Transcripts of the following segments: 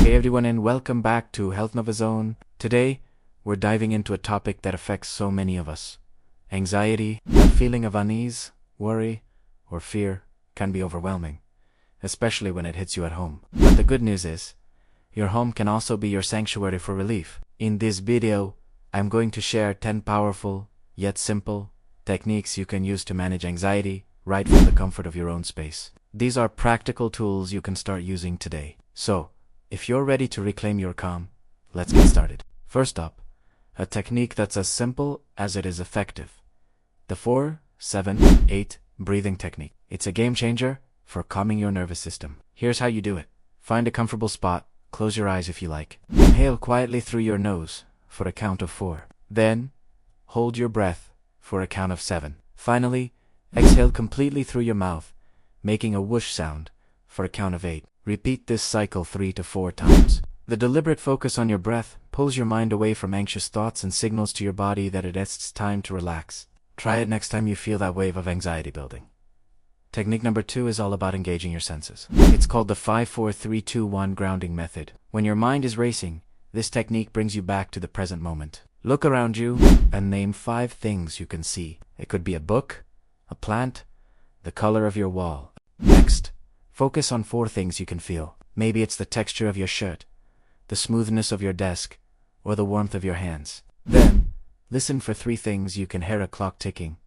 Hey everyone and welcome back to Health Nova Zone. Today, we're diving into a topic that affects so many of us. Anxiety, a feeling of unease, worry, or fear can be overwhelming, especially when it hits you at home. But the good news is, your home can also be your sanctuary for relief. In this video, I'm going to share 10 powerful, yet simple, techniques you can use to manage anxiety right from the comfort of your own space. These are practical tools you can start using today. So, if you're ready to reclaim your calm, let's get started. First up, a technique that's as simple as it is effective. The 4-7-8 breathing technique. It's a game changer for calming your nervous system. Here's how you do it. Find a comfortable spot, close your eyes if you like. Inhale quietly through your nose for a count of 4. Then, hold your breath for a count of 7. Finally, exhale completely through your mouth, making a whoosh sound for a count of 8. Repeat this cycle 3 to 4 times. The deliberate focus on your breath pulls your mind away from anxious thoughts and signals to your body that it's time to relax. Try it next time you feel that wave of anxiety building. Technique number 2 is all about engaging your senses. It's called the 5-4-3-2-1 grounding method. When your mind is racing, this technique brings you back to the present moment. Look around you and name 5 things you can see. It could be a book, a plant, the color of your wall. Next, focus on 4 things you can feel. Maybe it's the texture of your shirt, the smoothness of your desk, or the warmth of your hands. Then, listen for 3 things you can hear: a clock ticking,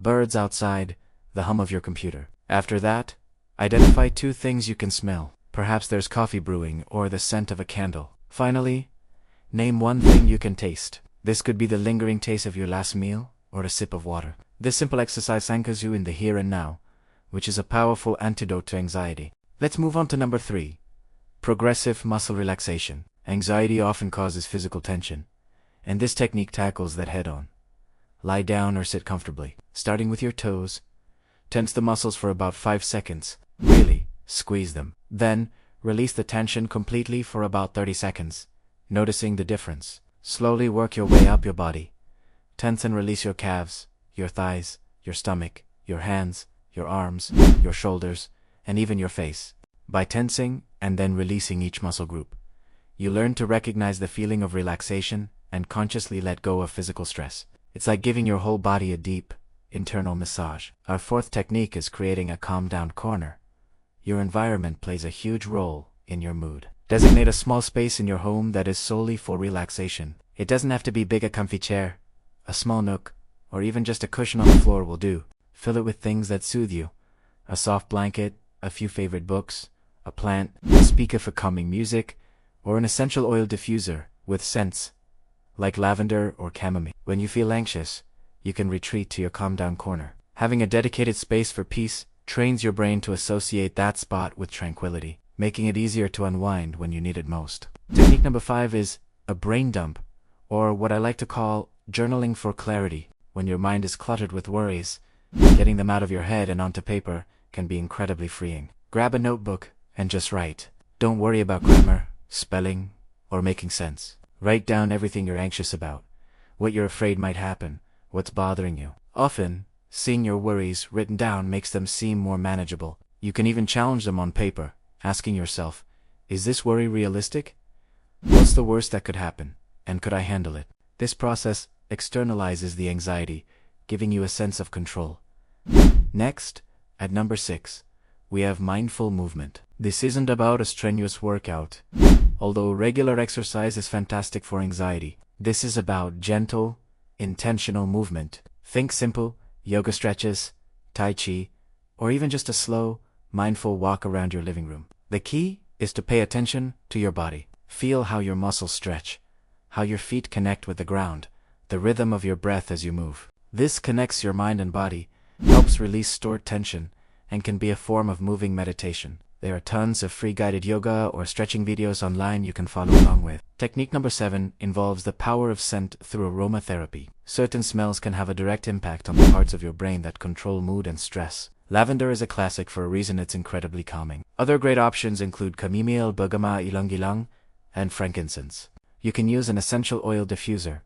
birds outside, the hum of your computer. After that, identify 2 things you can smell. Perhaps there's coffee brewing or the scent of a candle. Finally, name 1 thing you can taste. This could be the lingering taste of your last meal or a sip of water. This simple exercise anchors you in the here and now, which is a powerful antidote to anxiety. Let's move on to number 3. Progressive muscle relaxation. Anxiety often causes physical tension, and this technique tackles that head-on. Lie down or sit comfortably. Starting with your toes, tense the muscles for about 5 seconds. Really, squeeze them. Then, release the tension completely for about 30 seconds, noticing the difference. Slowly work your way up your body. Tense and release your calves, your thighs, your stomach, your hands, your arms, your shoulders, and even your face. By tensing and then releasing each muscle group, you learn to recognize the feeling of relaxation and consciously let go of physical stress. It's like giving your whole body a deep, internal massage. Our 4th technique is creating a calm down corner. Your environment plays a huge role in your mood. Designate a small space in your home that is solely for relaxation. It doesn't have to be big. A comfy chair, a small nook, or even just a cushion on the floor will do. Fill it with things that soothe you. A soft blanket, a few favorite books, a plant, a speaker for calming music, or an essential oil diffuser with scents like lavender or chamomile. When you feel anxious, you can retreat to your calm down corner. Having a dedicated space for peace trains your brain to associate that spot with tranquility, making it easier to unwind when you need it most. Technique number 5 is a brain dump, or what I like to call journaling for clarity. When your mind is cluttered with worries, getting them out of your head and onto paper can be incredibly freeing. Grab a notebook and just write. Don't worry about grammar, spelling, or making sense. Write down everything you're anxious about, what you're afraid might happen, what's bothering you. Often, seeing your worries written down makes them seem more manageable. You can even challenge them on paper, asking yourself, is this worry realistic? What's the worst that could happen, and could I handle it? This process externalizes the anxiety, giving you a sense of control. Next, at number 6, we have mindful movement. This isn't about a strenuous workout. Although regular exercise is fantastic for anxiety, this is about gentle, intentional movement. Think simple yoga stretches, tai chi, or even just a slow, mindful walk around your living room. The key is to pay attention to your body. Feel how your muscles stretch, how your feet connect with the ground, the rhythm of your breath as you move. This connects your mind and body, helps release stored tension, and can be a form of moving meditation. There are tons of free guided yoga or stretching videos online you can follow along with. Technique number 7 involves the power of scent through aromatherapy. Certain smells can have a direct impact on the parts of your brain that control mood and stress. Lavender is a classic for a reason: it's incredibly calming. Other great options include chamomile, bergamot, ylang-ylang, and frankincense. You can use an essential oil diffuser.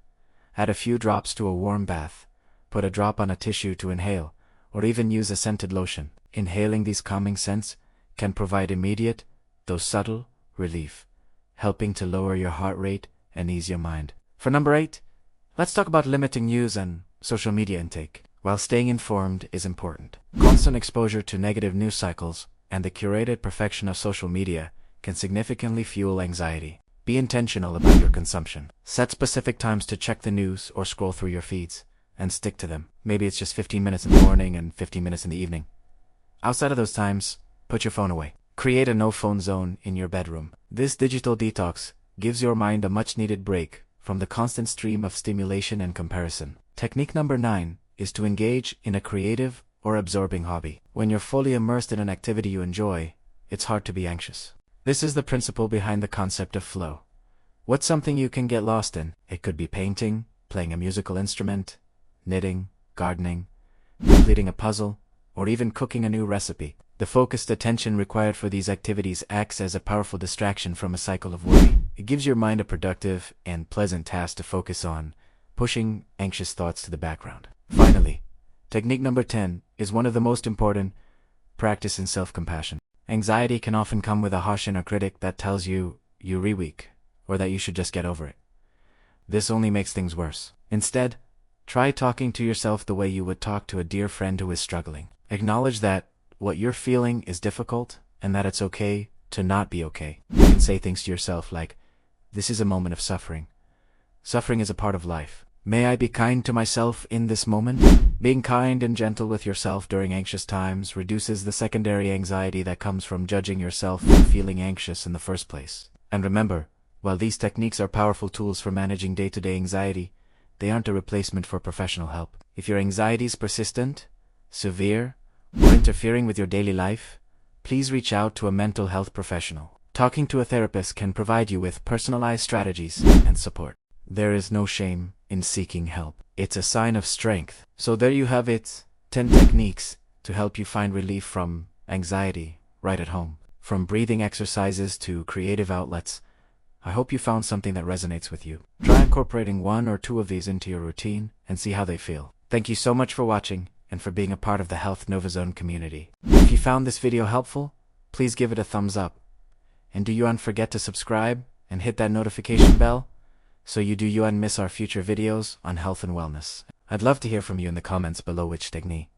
Add a few drops to a warm bath, put a drop on a tissue to inhale, or even use a scented lotion. Inhaling these calming scents can provide immediate, though subtle, relief, helping to lower your heart rate and ease your mind. For number 8, let's talk about limiting news and social media intake. While staying informed is important, constant exposure to negative news cycles and the curated perfection of social media can significantly fuel anxiety. Be intentional about your consumption. Set specific times to check the news or scroll through your feeds, and stick to them. Maybe it's just 15 minutes in the morning and 15 minutes in the evening. Outside of those times, put your phone away. Create a no-phone zone in your bedroom. This digital detox gives your mind a much-needed break from the constant stream of stimulation and comparison. Technique number 9 is to engage in a creative or absorbing hobby. When you're fully immersed in an activity you enjoy, it's hard to be anxious. This is the principle behind the concept of flow. What's something you can get lost in? It could be painting, playing a musical instrument, knitting, gardening, completing a puzzle, or even cooking a new recipe. The focused attention required for these activities acts as a powerful distraction from a cycle of worry. It gives your mind a productive and pleasant task to focus on, pushing anxious thoughts to the background. Finally, technique number 10 is one of the most important: practice in self-compassion. Anxiety can often come with a harsh inner critic that tells you you're weak, or that you should just get over it. This only makes things worse. Instead, try talking to yourself the way you would talk to a dear friend who is struggling. Acknowledge that what you're feeling is difficult and that it's okay to not be okay. You can say things to yourself like, "This is a moment of suffering. Suffering is a part of life. May I be kind to myself in this moment?" Being kind and gentle with yourself during anxious times reduces the secondary anxiety that comes from judging yourself for feeling anxious in the first place. And remember, while these techniques are powerful tools for managing day-to-day anxiety, they aren't a replacement for professional help. If your anxiety is persistent, severe, or interfering with your daily life, please reach out to a mental health professional. Talking to a therapist can provide you with personalized strategies and support. There is no shame in seeking help. It's a sign of strength. So there you have it, 10 techniques to help you find relief from anxiety right at home. From breathing exercises to creative outlets, I hope you found something that resonates with you. Try incorporating 1 or 2 of these into your routine and see how they feel. Thank you so much for watching and for being a part of the Health Nova Zone community. If you found this video helpful, please give it a thumbs up. And do you forget to subscribe and hit that notification bell so you don't miss our future videos on health and wellness. I'd love to hear from you in the comments below which technique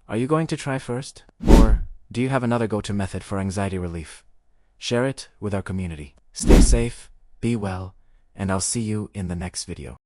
are you going to try first? Or do you have another go-to method for anxiety relief? Share it with our community. Stay safe, be well, and I'll see you in the next video.